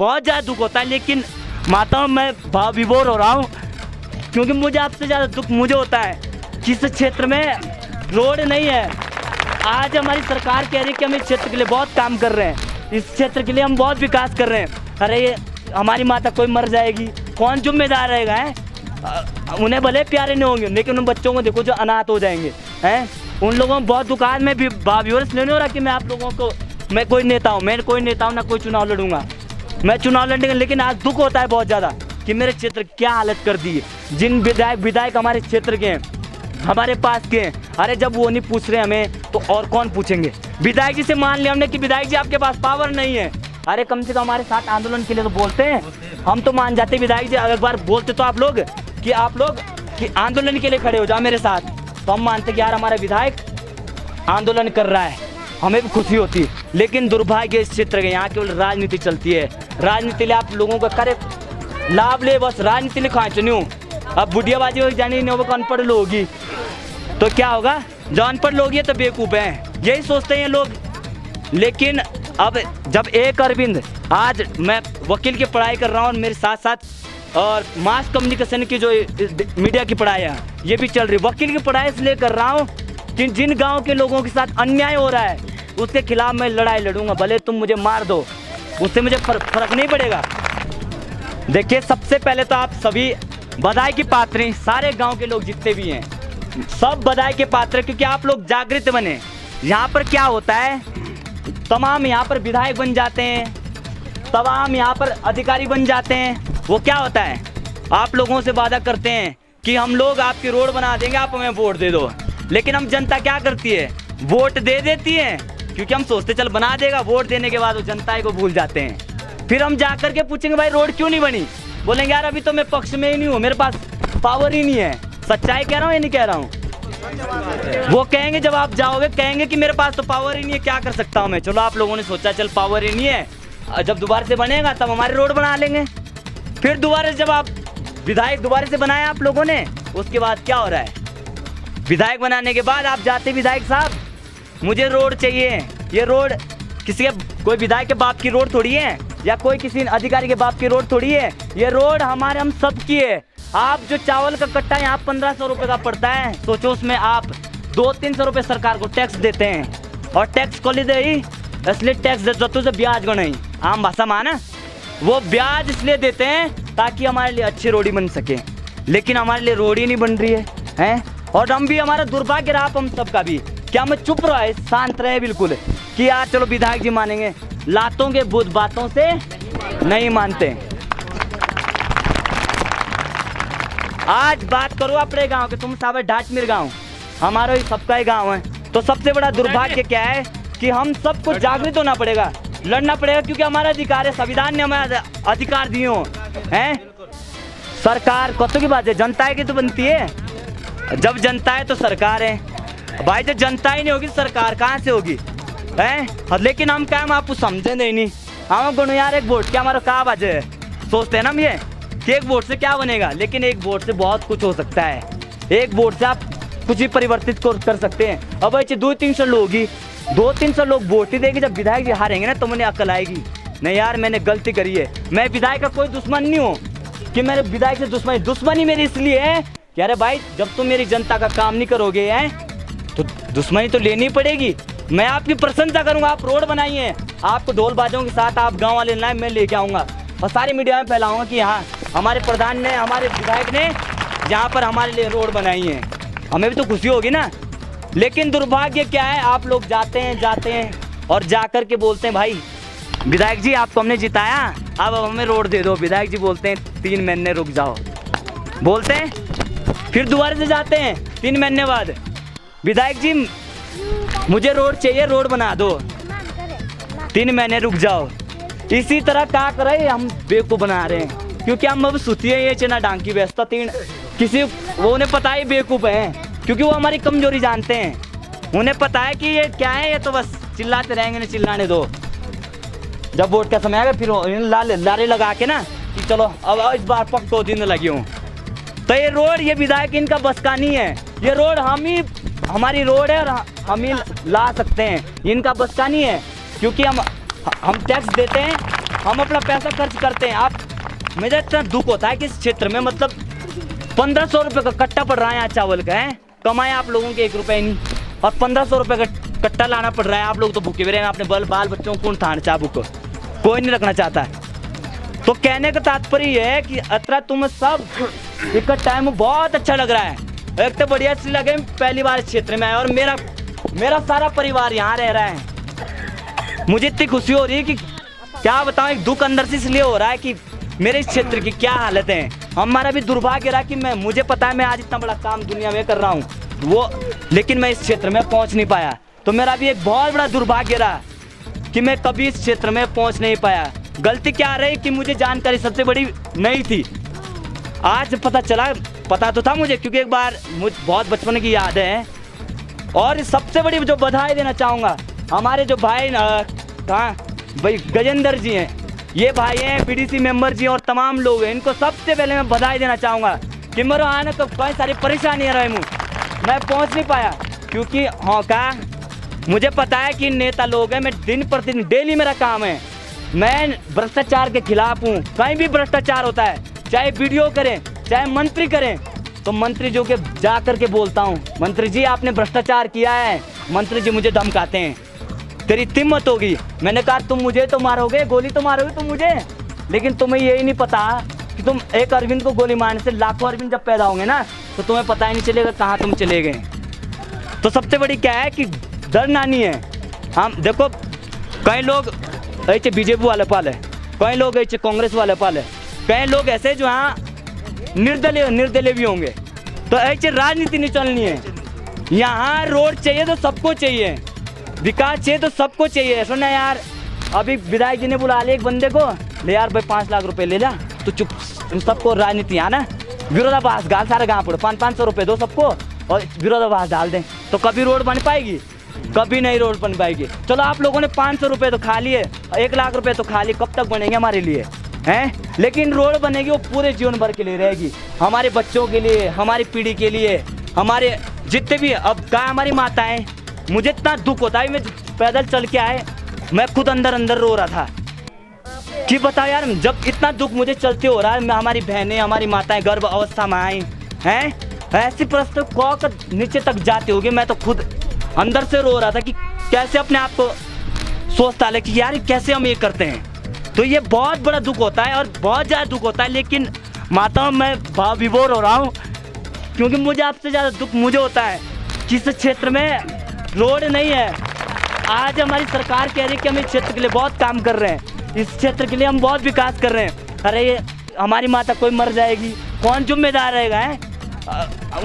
बहुत ज़्यादा दुख होता है, लेकिन माता मैं भाव विभोर हो रहा हूँ, क्योंकि मुझे आपसे ज़्यादा दुख मुझे होता है कि इस क्षेत्र में रोड नहीं है। आज हमारी सरकार कह रही है कि हम इस क्षेत्र के लिए बहुत काम कर रहे हैं, इस क्षेत्र के लिए हम बहुत विकास कर रहे हैं। अरे ये हमारी माता कोई मर जाएगी, कौन जिम्मेदार रहेगा? है उन्हें भले प्यारे नहीं होंगे, लेकिन उन बच्चों को देखो जो अनाथ हो जाएंगे हैं, उन लोगों को बहुत दुख। आज मैं भी बावियोरस नहीं हो रहा कि मैं आप लोगों को, मैं कोई नेता हूँ, मैं कोई नेता हूँ ना कोई चुनाव लड़ूंगा, मैं चुनाव लड़ेंगे, लेकिन आज दुख होता है बहुत ज़्यादा कि मेरे क्षेत्र क्या हालत कर दी है। जिन विधायक हमारे क्षेत्र के हैं, हमारे पास के हैं, अरे जब वो नहीं पूछ रहे हमें तो और कौन पूछेंगे? विधायक जी से मान लिया हमने कि विधायक जी आपके पास पावर नहीं है, अरे कम से कम हमारे साथ आंदोलन के लिए तो बोलते हैं, हम तो मान जाते विधायक जी एक बार बोलते तो आप लोग कि आंदोलन के लिए खड़े हो जाओ मेरे साथ, तो हम मानते कि यार हमारा विधायक आंदोलन कर रहा है, हमें भी खुशी होती। लेकिन दुर्भाग्य इस क्षेत्र के, यहाँ केवल राजनीति चलती है। राजनीति ले आप लोगों का करे लाभ ले, बस राजनीति ले खाँचनी हूँ। अब बुढ़ियाबाजी हो जानी नहीं, वो अनपढ़ लोग होगी तो क्या होगा? जो अनपढ़ लोग ये तो बेवकूफ़ हैं, यही सोचते हैं लोग। लेकिन अब जब एक अरविंद, आज मैं वकील की पढ़ाई कर रहा हूँ, मेरे साथ साथ और मास कम्युनिकेशन की जो मीडिया की पढ़ाई है ये भी चल रही। वकील की पढ़ाई इसलिए कर रहा हूँ कि जिन गांव के लोगों के साथ अन्याय हो रहा है उसके खिलाफ मैं लड़ाई लड़ूंगा, भले तुम मुझे मार दो, उससे मुझे फर्क नहीं पड़ेगा। देखिए, सबसे पहले तो आप सभी बधाई की पात्र हैं, सारे गाँव के लोग जितने भी हैं सब बधाई के पात्र हैं, क्योंकि आप लोग जागृत बने। यहाँ पर क्या होता है, तमाम यहाँ पर विधायक बन जाते हैं, तमाम यहाँ पर अधिकारी बन जाते हैं। वो क्या होता है, आप लोगों से वादा करते हैं कि हम लोग आपकी रोड बना देंगे, आप हमें वोट दे दो। लेकिन हम जनता क्या करती है, वोट दे देती है, क्योंकि हम सोचते चल बना देगा, वोट देने के बाद वो जनता को भूल जाते हैं। फिर हम जा करके पूछेंगे भाई रोड क्यों नहीं बनी, बोलेंगे यार अभी तो मैं पक्ष में ही नहीं हूँ, मेरे पास पावर ही नहीं है। सच्चाई कह रहा हूँ या नहीं कह रहा हूँ? वो कहेंगे, जब आप जाओगे कहेंगे कि मेरे पास तो पावर ही नहीं है, क्या कर सकता हूँ मैं। चलो आप लोगों ने सोचा चल पावर ही नहीं है, जब दोबारा से बनेगा तब हमारे रोड बना लेंगे। फिर दोबारा जब आप विधायक दोबारा से बनाए आप लोगों ने, उसके बाद क्या हो रहा है, विधायक बनाने के बाद आप जाते विधायक साहब मुझे रोड चाहिए, ये रोड किसी के, कोई विधायक के बाप की रोड थोड़ी है, या कोई किसी अधिकारी के बाप की रोड थोड़ी है, ये रोड हमारे हम सब की है। आप जो चावल का कट्टा यहाँ 1500 रुपये का पड़ता है, सोचो उसमें आप 200-300 रुपये सरकार को टैक्स देते हैं, और टैक्स को ले दे इसलिए टैक्स दे तो से ब्याज गणाई, आम भाषा माना, वो ब्याज इसलिए देते हैं ताकि हमारे लिए अच्छी रोडी बन सके। लेकिन हमारे लिए रोडी नहीं बन रही है? और हम भी, हमारा दुर्भाग्य रहा हम सबका भी, क्या हम चुप रहे, शांत रहे बिल्कुल कि यार चलो विधायक जी मानेंगे, लातों के बुद्ध बातों से नहीं मानते। आज बात करो अपने गांव के, तुम साहब ढाटमिर गांव, हमारा ही सबका ही गांव है, तो सबसे बड़ा दुर्भाग्य क्या है कि हम सबको जागृत होना पड़ेगा, लड़ना पड़ेगा, क्योंकि हमारा अधिकार है, संविधान ने हमें अधिकार दिए हो हैं। सरकार कतों की बात है, जनता की तो बनती है, जब जनता है तो सरकार है भाई, जब जनता ही नहीं होगी सरकार कहाँ से होगी हैं? लेकिन हम क्या, हम आपको समझे नहीं, हम गुण यार एक वोट क्या हमारा कहा बाजे है, सोचते हैं ना हम ये कि एक वोट से क्या बनेगा, लेकिन एक वोट से बहुत कुछ हो सकता है। एक वोट से आप कुछ भी परिवर्तित कर सकते हैं। अब ऐसे 200-300 लोग ही 200-300 लोग वोट ही देंगे, जब विधायक जी हारेंगे ना तो मुझे अकल आएगी, नहीं यार मैंने गलती करी है। मैं विधायक का कोई दुश्मन नहीं हूँ कि मेरे विधायक से दुश्मनी मेरी इसलिए है कि अरे भाई जब तुम मेरी जनता का काम नहीं करोगे हैं तो दुश्मनी तो लेनी पड़ेगी। मैं आपकी प्रशंसा करूंगा, आप रोड बनाइए, आपको ढोल बाजों के साथ आप गांव वाले लाइन में लेके आऊँगा और सारी मीडिया में फैलाऊंगा कि हाँ हमारे प्रधान ने, हमारे विधायक ने यहाँ पर हमारे लिए रोड बनाई है, हमें भी तो खुशी होगी ना। लेकिन दुर्भाग्य क्या है, आप लोग जाते हैं और जा कर के बोलते हैं भाई विधायक जी आपको हमने जिताया, अब हमें रोड दे दो। विधायक जी बोलते हैं 3 महीने रुक जाओ, बोलते हैं, फिर दोबारा से जाते हैं 3 महीने बाद, विधायक जी मुझे रोड चाहिए, रोड बना दो, 3 महीने रुक जाओ। इसी तरह क्या करे, हम बेवकूफ़ बना रहे हैं, क्योंकि हम अब सुतिए ये चना डांकी व्यस्ता 3 किसी वो उन्हें पता है बेवकूफ़ है, क्योंकि वो हमारी कमजोरी जानते हैं, उन्हें पता है कि ये क्या है, ये तो बस चिल्लाते रहेंगे ना, चिल्लाने दो, जब वोट का समय आएगा फिर लारे लगा के ना कि चलो अब इस बार पक 2 दिन लगी हूँ। तो ये रोड, ये विधायक इनका बस का नहीं है, ये रोड हम ही, हमारी रोड है और हम ही ला सकते हैं, इनका बस का नहीं है, क्योंकि हम टैक्स देते हैं हम अपना पैसा खर्च करते हैं। आप मुझे इतना दुख होता है कि इस क्षेत्र में मतलब 1500 रुपये का कट्टा पड़ रहा है यहाँ चावल का है, कमाए आप लोगों के 1 रुपये नहीं, और 1500 रुपये का कट्टा लाना पड़ रहा है। आप लोग तो भूखे भी रहे हैं, अपने बाल बच्चों को कौन थान चाबू को कोई नहीं रखना चाहता है। तो कहने का तात्पर्य ये है कि अतरा तुम सब इकट्ठा है, बहुत अच्छा लग रहा है। एक तो बढ़िया सी लगे, पहली बार इस क्षेत्र में आया और मेरा सारा परिवार यहाँ रह रहा है। मुझे इतनी खुशी हो रही है कि क्या बताऊँ, एक दुख अंदर से इसलिए हो रहा है कि मेरे इस क्षेत्र की क्या हालत है। हमारा भी दुर्भाग्य रहा कि मुझे पता है मैं आज इतना बड़ा काम दुनिया में कर रहा हूँ वो, लेकिन मैं इस क्षेत्र में पहुँच नहीं पाया। तो मेरा भी एक बहुत बड़ा दुर्भाग्य रहा कि मैं कभी इस क्षेत्र में पहुँच नहीं पाया। गलती क्या रही कि मुझे जानकारी सबसे बड़ी नहीं थी। आज पता चला, पता तो था मुझे क्योंकि एक बार मुझे बहुत बचपन की याद है। और सबसे बड़ी जो बधाई देना चाहूँगा हमारे जो भाई कहाँ भाई गजेंद्र जी हैं, ये भाई हैं बीडीसी मेंबर जी और तमाम लोग हैं, इनको सबसे पहले मैं बधाई देना चाहूँगा कि मेरे आने तो कई सारी परेशानियाँ रही, मैं पहुँच नहीं पाया क्योंकि हाँ का मुझे पता है कि नेता लोग हैं। मैं दिन प्रतिदिन डेली मेरा काम है, मैं भ्रष्टाचार के खिलाफ हूँ। कहीं भी भ्रष्टाचार होता है, चाहे वीडियो करें चाहे मंत्री करें, तो मंत्री जो के जा कर के बोलता हूँ, मंत्री जी आपने भ्रष्टाचार किया है। मंत्री जी मुझे धमकाते हैं, तेरी हिम्मत होगी। मैंने कहा तुम मुझे तो मारोगे, गोली तो मारोगे तुम मुझे, लेकिन तुम्हें यही नहीं पता कि तुम एक अरविंद को गोली मारने से लाखों अरविंद जब पैदा होंगे ना, तो तुम्हें पता ही नहीं चलेगा कहाँ तुम चले गए। तो सबसे बड़ी क्या है कि डरना नहीं है। हम देखो कई लोग ऐसे बीजेपी वाले पाले, कई लोग ऐसे कांग्रेस वाले पाले, कई लोग ऐसे जो हाँ निर्दलीय भी होंगे। तो ऐसे राजनीति नहीं चलनी है। यहाँ रोड चाहिए तो सबको चाहिए, विकास चाहिए तो सबको चाहिए। सुना यार, अभी विधायक जी ने बुला लिया एक बंदे को, ले यार भाई 5 लाख रुपए ले ला, तो चुप। इन सबको राजनीति आना, विरोधाभास गाल सारे गाँव पड़े, 500 रुपये दो सबको और विरोधाभास डाल दें, तो कभी रोड बन पाएगी? कभी नहीं रोड बन पाएगी। चलो आप लोगों ने 500 रुपये तो खा लिए, 1 लाख रुपए तो खा लिए, कब तक बनेंगे हमारे लिए हैं? लेकिन रोड बनेगी वो पूरे जीवन भर के लिए रहेगी, हमारे बच्चों के लिए, हमारी पीढ़ी के लिए, हमारे जितने भी अब का हमारी माताएं। मुझे इतना दुख होता है, मैं पैदल चल के आए, मैं खुद अंदर रो रहा था कि बताओ यार, जब इतना दुख मुझे चलते हो रहा है, हमारी बहनें हमारी माताएं गर्भ अवस्था में आई हैं, ऐसी परिस्थिति को नीचे तक जाती होगी। मैं तो खुद अंदर से रो रहा था कि कैसे अपने आप को सोचता है कि यार कैसे हम ये करते हैं। तो ये बहुत बड़ा दुख होता है और बहुत ज़्यादा दुख होता है। लेकिन माताओं मैं भाव विभोर हो रहा हूँ क्योंकि मुझे आपसे ज़्यादा दुख मुझे होता है कि इस क्षेत्र में रोड नहीं है। आज हमारी सरकार कह रही है कि हम इस क्षेत्र के लिए बहुत काम कर रहे हैं, इस क्षेत्र के लिए हम बहुत विकास कर रहे हैं। अरे ये हमारी माता कोई मर जाएगी, कौन जिम्मेदार रहेगा? है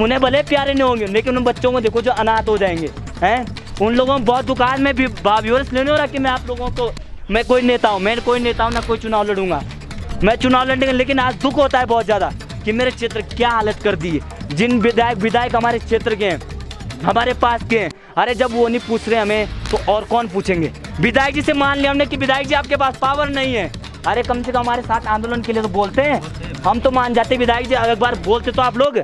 उन्हें भले प्यारे नहीं होंगे, लेकिन उन बच्चों को देखो जो अनाथ हो जाएंगे हैं, उन लोगों में बहुत दुख। आज मैं भी भाव लेने हो रहा कि मैं आप लोगों को, मैं कोई नेता हूँ, मैं कोई नेता हूँ ना कोई चुनाव लड़ूंगा, मैं चुनाव लड़ने, लेकिन आज दुख होता है बहुत ज़्यादा कि मेरे क्षेत्र क्या हालत कर दी है। जिन विधायक हमारे क्षेत्र के हैं, हमारे पास के हैं, अरे जब वो नहीं पूछ रहे हमें तो और कौन पूछेंगे? विधायक जी से मान लिया हमने कि विधायक जी आपके पास पावर नहीं है, अरे कम से कम हमारे साथ आंदोलन के लिए तो बोलते हैं, हम तो मान जाते। विधायक जी एक बार बोलते तो आप लोग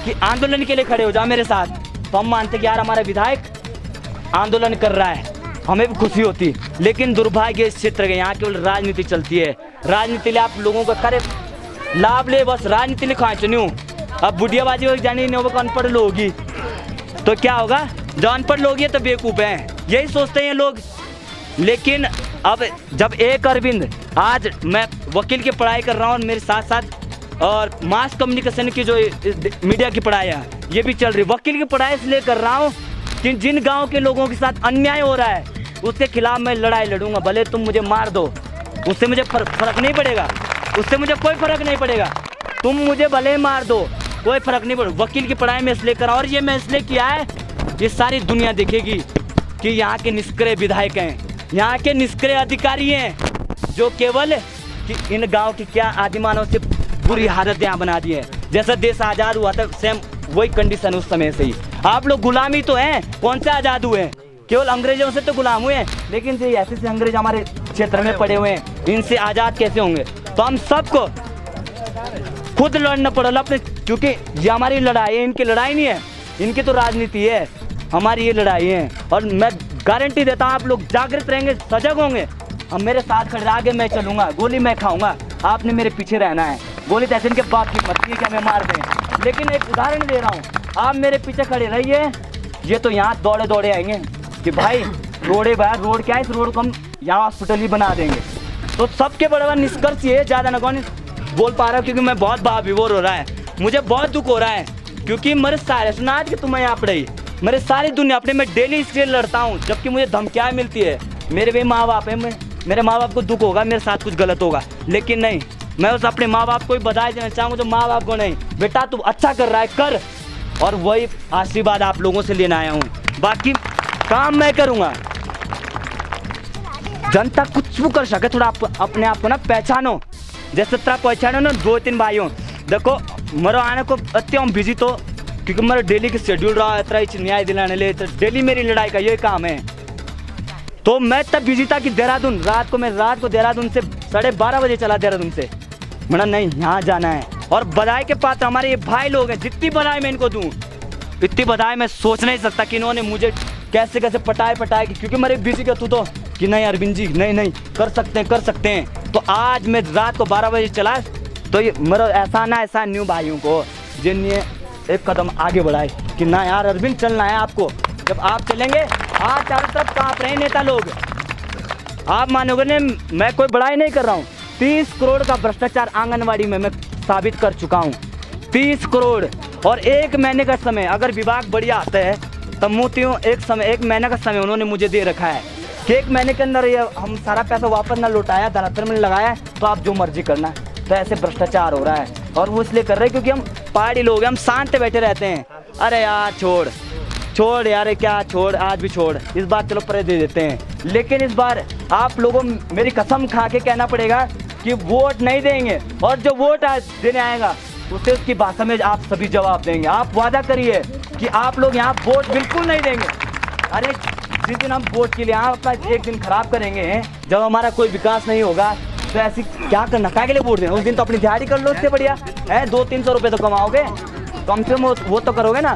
कि आंदोलन के लिए खड़े हो जाओ मेरे साथ, तो हम मानते कि यार हमारा विधायक आंदोलन कर रहा है, हमें भी खुशी होती। लेकिन दुर्भाग्य इस क्षेत्र के यहाँ केवल राजनीति चलती है। राजनीति ले आप लोगों का करे लाभ ले, बस राजनीति ले खाए चुनी। अब बुढ़ियाबाजी हो जानी नहीं होगा, अनपढ़ लोग होगी तो क्या होगा? जो अनपढ़ लोग ये तो बेवकूफ़ हैं, यही सोचते हैं लोग। लेकिन अब जब एक अरविंद, आज मैं वकील की पढ़ाई कर रहा हूँ मेरे साथ साथ, और मास कम्युनिकेशन की जो मीडिया की पढ़ाई है ये भी चल रही। वकील की पढ़ाई इसलिए कर रहा हूँ कि जिन गांव के लोगों के साथ अन्याय हो रहा है उसके खिलाफ मैं लड़ाई लड़ूंगा। भले तुम मुझे मार दो, उससे मुझे फर्क नहीं पड़ेगा, उससे मुझे कोई फर्क नहीं पड़ेगा। तुम मुझे भले मार दो, कोई फर्क नहीं पड़ेगा। वकील की पढ़ाई में इसलिए कर रहा हूँ, और ये मैं इसलिए किया है ये सारी दुनिया देखेगी कि यहाँ के निष्क्रिय विधायक हैं, यहाँ के निष्क्रिय अधिकारी हैं जो केवल कि इन गाँव की क्या आदिमानव से बुरी हालत यहाँ बना दी है। जैसा देश आज़ाद हुआ था सेम वही कंडीशन उस समय से ही। आप लोग गुलामी तो हैं, कौन से आज़ाद हुए हैं? केवल अंग्रेजों से तो गुलाम हुए हैं, लेकिन जो ऐसे से अंग्रेज हमारे क्षेत्र में पड़े हुए हैं, इनसे आज़ाद कैसे होंगे? तो हम सबको खुद लड़ना पड़ेगा अपने, क्योंकि ये हमारी लड़ाई है, इनकी लड़ाई नहीं है, इनकी तो राजनीति है, हमारी ये लड़ाई है। और मैं गारंटी देता हूँ आप लोग जागृत रहेंगे, सजग होंगे अब मेरे साथ खड़े आगे मैं चलूँगा, गोली मैं खाऊंगा, आपने मेरे पीछे रहना है। गोली तो ऐसे इनके बाप की मत की क्या मैं मार दें, लेकिन एक उदाहरण दे रहा हूँ, आप मेरे पीछे खड़े रहिए, ये तो यहाँ दौड़े दौड़े आएंगे कि भाई रोडे भाई रोड क्या है, इस रोड को हम यहाँ हॉस्पिटल ही बना देंगे। तो सबके बड़ा निष्कर्ष ये, ज़्यादा ना कौन बोल पा रहा हूँ क्योंकि मैं बहुत भावविभोर हो रहा है, मुझे बहुत दुख हो रहा है, क्योंकि मेरे सारे सुना कि तुम्हें यहाँ पर ही मेरे सारी दुनिया अपने मैं डेली इसके लिए लड़ता हूँ, जबकि मुझे धमकियाँ मिलती है। मेरे भी माँ बाप हैं, मेरे माँ बाप को दुख होगा, मेरे साथ कुछ गलत होगा, लेकिन नहीं, मैं उस अपने माँ बाप को ही बधाई देना चाहूँगा, जो माँ बाप को नहीं, बेटा तू अच्छा कर रहा है कर, और वही आशीर्वाद आप लोगों से लेना आया हूँ। बाकी काम मैं करूँगा, जनता कुछ भी कर सके, थोड़ा अपने आप को ना पहचानो, जैसे तरह पहचानो ना 2-3 भाइयों। देखो मेरे आने को अत्य हम बिजी तो, क्योंकि मेरा डेली की शेड्यूल रहा है, तरह न्याय दिलाने ले, तो डेली मेरी लड़ाई का ये काम है। तो मैं तब बिजी था कि देहरादून रात को देहरादून से 12:30 बजे चला देहरादून से, मैंने नहीं यहाँ जाना है। और बधाई के पात्र हमारे ये भाई लोग हैं, जितनी बधाई मैं इनको दूँ इतनी बधाई मैं सोच नहीं सकता कि इन्होंने मुझे कैसे कैसे पटाए, क्योंकि मेरे बिजी का तू तो कि नहीं अरविंद जी नहीं कर सकते हैं। तो आज मैं रात को 12 बजे चला, तो ये मेरा एहसान न्यू भाइयों को जिनने एक कदम आगे बढ़ाए कि ना यार अरविंद चलना है आपको। जब आप चलेंगे आज चारों तरफ कांप रहे नेता लोग, आप मानोगे नहीं, मैं कोई बड़ाई नहीं कर रहा हूँ। 30 करोड़ का भ्रष्टाचार आंगनवाड़ी में मैं साबित कर चुका हूँ, 30 करोड़। और 1 महीने का समय अगर विभाग बढ़िया आता है तब मोतियों 1 महीने का समय उन्होंने मुझे दे रखा है कि 1 महीने के अंदर ये हम सारा पैसा वापस ना लौटाया, धरातल में लगाया, तो आप जो मर्जी करना। तो ऐसे भ्रष्टाचार हो रहा है, और वो इसलिए कर रहे हैं क्योंकि हम पहाड़ी लोग हैं, हम शांत बैठे रहते हैं। अरे यार छोड़ यार, क्या छोड़, आज भी छोड़, इस बार चलो परे दे देते हैं। लेकिन इस बार आप लोगों मेरी कसम खा के कहना पड़ेगा कि वोट नहीं देंगे, और जो वोट देने आएगा उसे उसकी भाषा में आप सभी जवाब देंगे। आप वादा करिए कि आप लोग यहाँ वोट बिल्कुल नहीं देंगे। अरे जिस दिन हम वोट के लिए आपका एक दिन खराब करेंगे, जब हमारा कोई विकास नहीं होगा, तो ऐसी क्या करना, क्या के लिए वोट देना? उस दिन तो अपनी दिहाड़ी कर लो, उससे बढ़िया है 200-300 रुपये तो कमाओगे, कम से कम वो तो करोगे ना।